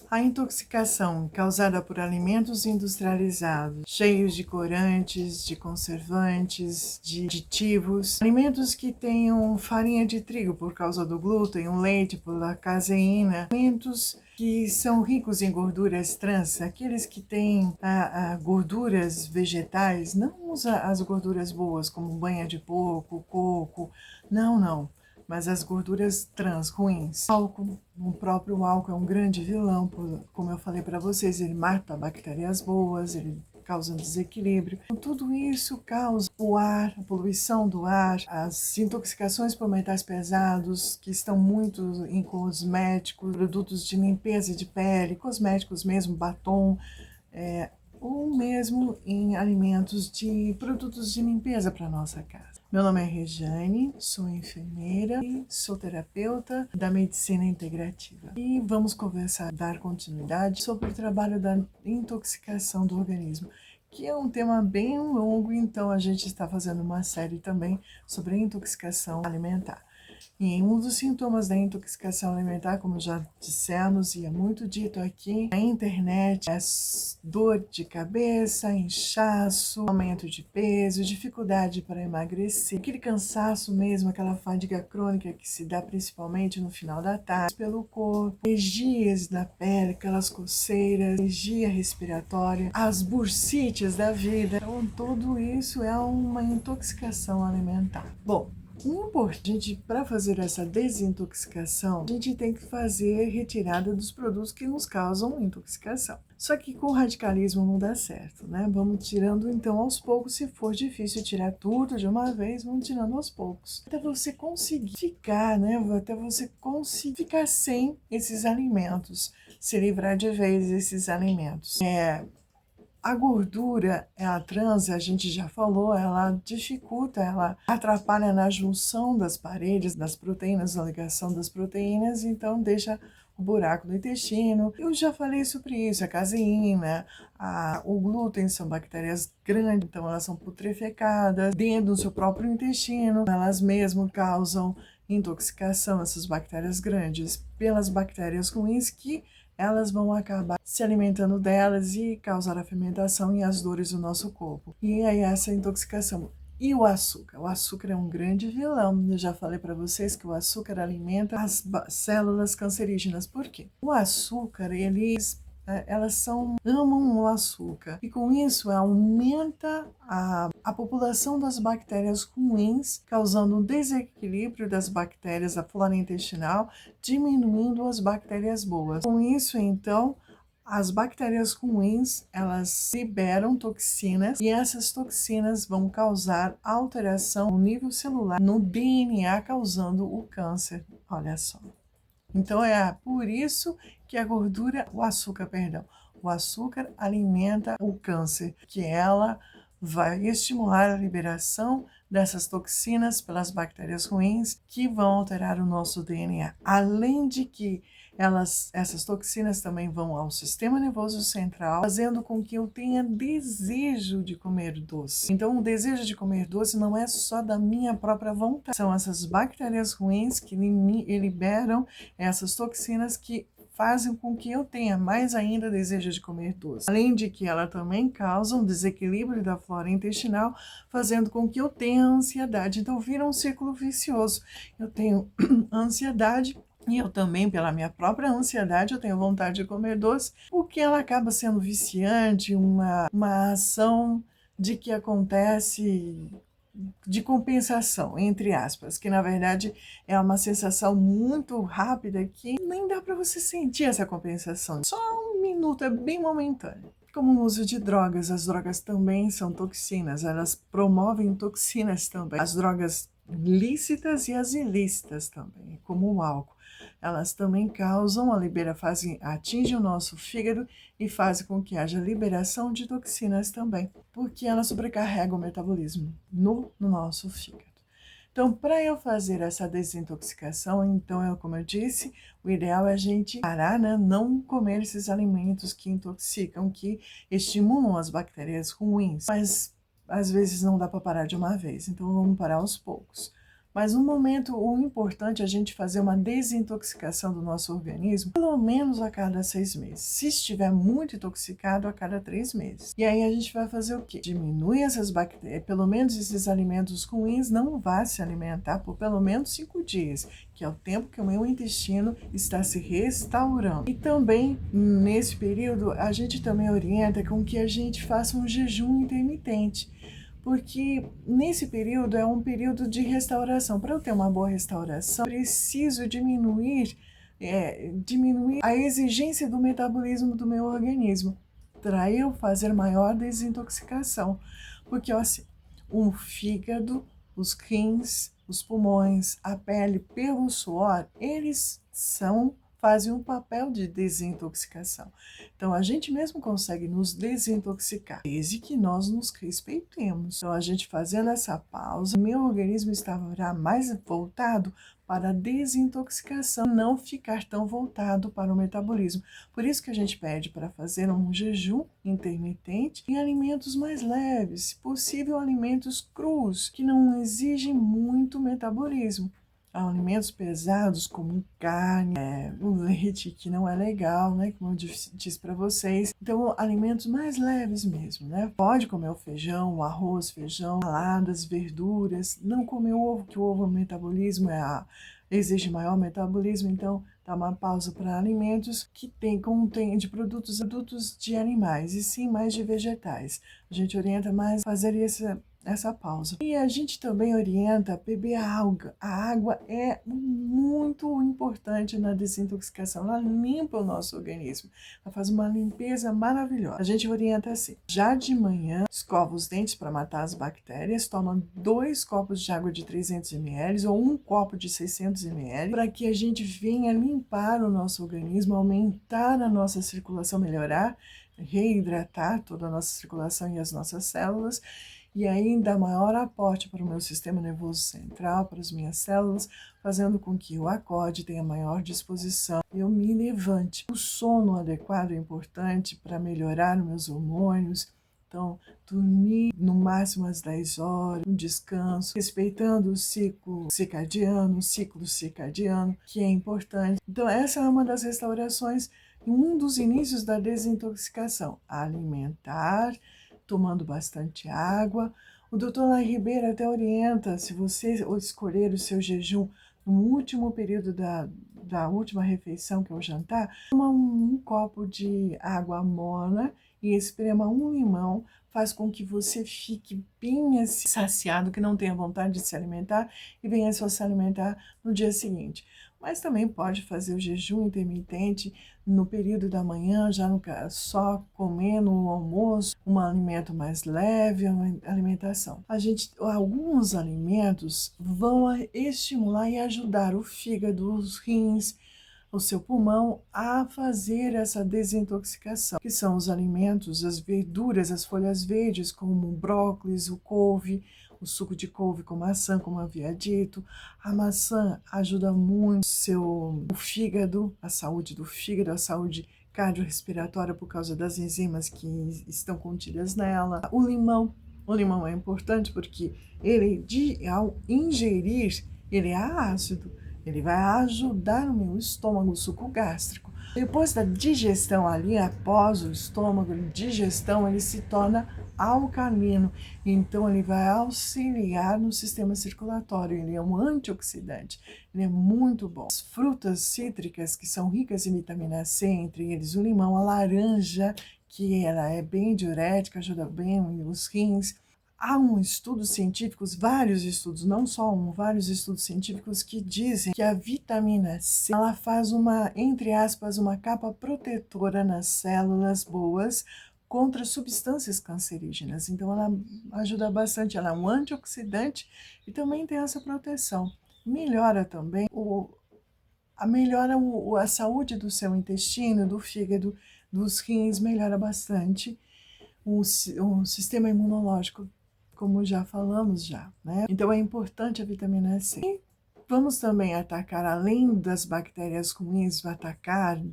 A intoxicação causada por alimentos industrializados, cheios de corantes, de conservantes, de aditivos, alimentos que tenham farinha de trigo por causa do glúten, o leite pela caseína, alimentos que são ricos em gorduras trans, aqueles que têm gorduras vegetais, não as gorduras boas, como banha de porco, coco, não. Mas as gorduras trans ruins. Álcool, o próprio álcool é um grande vilão, como eu falei para vocês, ele mata bactérias boas, ele causa um desequilíbrio. Então, tudo isso causa o ar, a poluição do ar, as intoxicações por metais pesados, que estão muito em cosméticos, produtos de limpeza de pele, cosméticos mesmo, batom, ou mesmo em alimentos de produtos de limpeza para nossa casa. Meu nome é Rejane, sou enfermeira e sou terapeuta da medicina integrativa. E vamos conversar, dar continuidade sobre o trabalho da intoxicação do organismo, que é um tema bem longo, então a gente está fazendo uma série também sobre a intoxicação alimentar. E um dos sintomas da intoxicação alimentar, como já dissemos e é muito dito aqui na internet, é dor de cabeça, inchaço, aumento de peso, dificuldade para emagrecer, aquele cansaço mesmo, aquela fadiga crônica que se dá principalmente no final da tarde pelo corpo, alergias na pele, aquelas coceiras, alergia respiratória, as bursites da vida. Então, tudo isso é uma intoxicação alimentar. Bom, o importante para fazer essa desintoxicação, a gente tem que fazer retirada dos produtos que nos causam intoxicação. Só que com radicalismo não dá certo, né? Vamos tirando então aos poucos, se for difícil tirar tudo de uma vez, vamos tirando aos poucos. Até você conseguir ficar, né? Até você conseguir ficar sem esses alimentos, se livrar de vez desses alimentos. A gordura, ela trans, a gente já falou, ela dificulta, ela atrapalha na junção das paredes, das proteínas, na ligação das proteínas, então deixa o buraco no intestino. Eu já falei sobre isso, a caseína, o glúten são bactérias grandes, então elas são putrefecadas dentro do seu próprio intestino, elas mesmo causam intoxicação, essas bactérias grandes, pelas bactérias ruins que elas vão acabar se alimentando delas e causar a fermentação e as dores do nosso corpo. E aí essa intoxicação. E o açúcar? O açúcar é um grande vilão. Eu já falei para vocês que o açúcar alimenta as células cancerígenas. Por quê? O açúcar, elas amam o açúcar e com isso aumenta a população das bactérias ruins, causando um desequilíbrio das bactérias da flora intestinal, diminuindo as bactérias boas. Com isso, então, as bactérias ruins, elas liberam toxinas e essas toxinas vão causar alteração no nível celular, no DNA, causando o câncer. Olha só. Então é por isso que o açúcar alimenta o câncer, que ela vai estimular a liberação dessas toxinas pelas bactérias ruins que vão alterar o nosso DNA. Além de que essas toxinas também vão ao sistema nervoso central, fazendo com que eu tenha desejo de comer doce. Então, o desejo de comer doce não é só da minha própria vontade, são essas bactérias ruins que liberam essas toxinas que fazem com que eu tenha mais ainda desejo de comer doce. Além de que ela também causa um desequilíbrio da flora intestinal, fazendo com que eu tenha ansiedade. Então, vira um círculo vicioso. Eu tenho ansiedade e eu também, pela minha própria ansiedade, eu tenho vontade de comer doce, porque ela acaba sendo viciante, uma ação de que acontece de compensação, entre aspas, que na verdade é uma sensação muito rápida que nem dá para você sentir essa compensação. Só um minuto, é bem momentâneo. Como o uso de drogas, as drogas também são toxinas, elas promovem toxinas também. As drogas lícitas e as ilícitas também, como o álcool. Elas também causam atingem o nosso fígado e fazem com que haja liberação de toxinas também, porque elas sobrecarregam o metabolismo no nosso fígado. Então, para eu fazer essa desintoxicação, então, como eu disse, o ideal é a gente parar, né? Não comer esses alimentos que intoxicam, que estimulam as bactérias ruins, mas às vezes não dá para parar de uma vez, então vamos parar aos poucos. Mas no momento, o importante é a gente fazer uma desintoxicação do nosso organismo, pelo menos a cada 6 meses. Se estiver muito intoxicado, a cada 3 meses. E aí a gente vai fazer o quê? Diminui essas bactérias, pelo menos esses alimentos ruins, não vá se alimentar por pelo menos 5 dias, que é o tempo que o meu intestino está se restaurando. E também, nesse período, a gente também orienta com que a gente faça um jejum intermitente, porque nesse período é um período de restauração. Para eu ter uma boa restauração, preciso diminuir a exigência do metabolismo do meu organismo, para eu fazer maior desintoxicação. Porque assim, o fígado, os rins, os pulmões, a pele, pelo suor, eles fazem um papel de desintoxicação. Então, a gente mesmo consegue nos desintoxicar, desde que nós nos respeitemos. Então, a gente fazendo essa pausa, meu organismo estará mais voltado para a desintoxicação, não ficar tão voltado para o metabolismo. Por isso que a gente pede para fazer um jejum intermitente em alimentos mais leves, se possível alimentos crus, que não exigem muito metabolismo. Há alimentos pesados como carne, o leite, que não é legal, né? Como eu disse para vocês. Então, alimentos mais leves mesmo, né? Pode comer o feijão, o arroz, feijão, saladas, verduras. Não comer o ovo, que o ovo, o metabolismo exige maior metabolismo. Então, dá uma pausa para alimentos que contém de produtos de animais, e sim mais de vegetais. A gente orienta mais a fazer essa pausa. E a gente também orienta a beber água. A água é muito importante na desintoxicação. Ela limpa o nosso organismo. Ela faz uma limpeza maravilhosa. A gente orienta assim: já de manhã, escova os dentes para matar as bactérias, toma 2 copos de água de 300 ml ou 1 copo de 600 ml, para que a gente venha limpar o nosso organismo, aumentar a nossa circulação, melhorar, reidratar toda a nossa circulação e as nossas células. E ainda maior aporte para o meu sistema nervoso central, para as minhas células, fazendo com que eu acorde, tenha maior disposição, eu me levante. O sono adequado é importante para melhorar os meus hormônios. Então, dormir no máximo às 10 horas, um descanso, respeitando o ciclo circadiano, que é importante. Então, essa é uma das restaurações, um dos inícios da desintoxicação, alimentar, tomando bastante água. O doutor Lai Ribeiro até orienta, se você escolher o seu jejum no último período da última refeição, que é o jantar, toma um copo de água morna e esprema um limão, faz com que você fique bem assim, saciado, que não tenha vontade de se alimentar e venha só se alimentar no dia seguinte. Mas também pode fazer o jejum intermitente no período da manhã, já só comendo o almoço, um alimento mais leve, uma alimentação. Alguns alimentos vão estimular e ajudar o fígado, os rins, o seu pulmão a fazer essa desintoxicação, que são os alimentos, as verduras, as folhas verdes, como o brócolis, o couve, o suco de couve com maçã, como eu havia dito. A maçã ajuda muito o fígado, a saúde do fígado, a saúde cardiorrespiratória por causa das enzimas que estão contidas nela. O limão é importante porque ao ingerir, ele é ácido. Ele vai ajudar o meu estômago, o suco gástrico. Depois da digestão ali, após o estômago, digestão, ele se torna alcalino. Então, ele vai auxiliar no sistema circulatório. Ele é um antioxidante. Ele é muito bom. As frutas cítricas, que são ricas em vitamina C, entre eles o limão, a laranja, que ela é bem diurética, ajuda bem os rins. Há vários estudos, não só vários estudos científicos que dizem que a vitamina C, ela faz entre aspas, uma capa protetora nas células boas contra substâncias cancerígenas. Então, ela ajuda bastante, ela é um antioxidante e também tem essa proteção. Melhora também a saúde do seu intestino, do fígado, dos rins, melhora bastante o sistema imunológico, como já falamos né? Então, é importante a vitamina C. E vamos também atacar, além das bactérias ruins,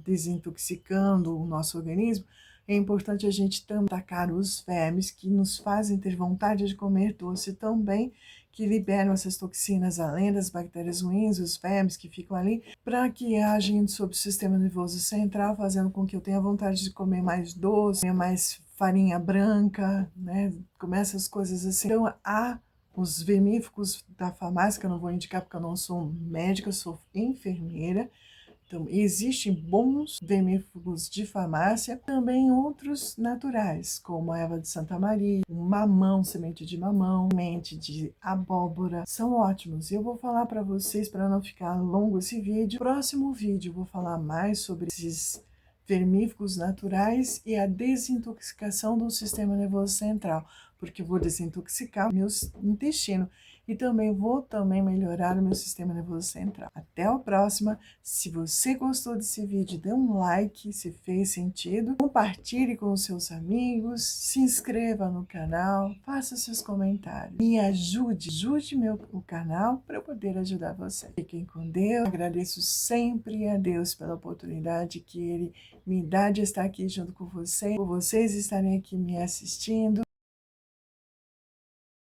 desintoxicando o nosso organismo, é importante a gente também atacar os vermes que nos fazem ter vontade de comer doce também, que liberam essas toxinas, além das bactérias ruins, os vermes que ficam ali, para que agem sobre o sistema nervoso central, fazendo com que eu tenha vontade de comer mais doce, comer mais farinha branca, né? Comer essas coisas assim. Então, há os vermífugos da farmácia, que eu não vou indicar porque eu não sou médica, eu sou enfermeira. Então, existem bons vermífugos de farmácia, também outros naturais, como a erva de Santa Maria, o mamão, semente de mamão, semente de abóbora, são ótimos. E eu vou falar para vocês, para não ficar longo esse vídeo, no próximo vídeo eu vou falar mais sobre esses vermífugos naturais e a desintoxicação do sistema nervoso central, porque eu vou desintoxicar o meu intestino e também vou melhorar o meu sistema nervoso central. Até a próxima. Se você gostou desse vídeo, dê um like se fez sentido, compartilhe com os seus amigos, se inscreva no canal, faça seus comentários, me ajude o canal para eu poder ajudar você. Fiquem com Deus, agradeço sempre a Deus pela oportunidade que Ele me dá de estar aqui junto com vocês, por vocês estarem aqui me assistindo.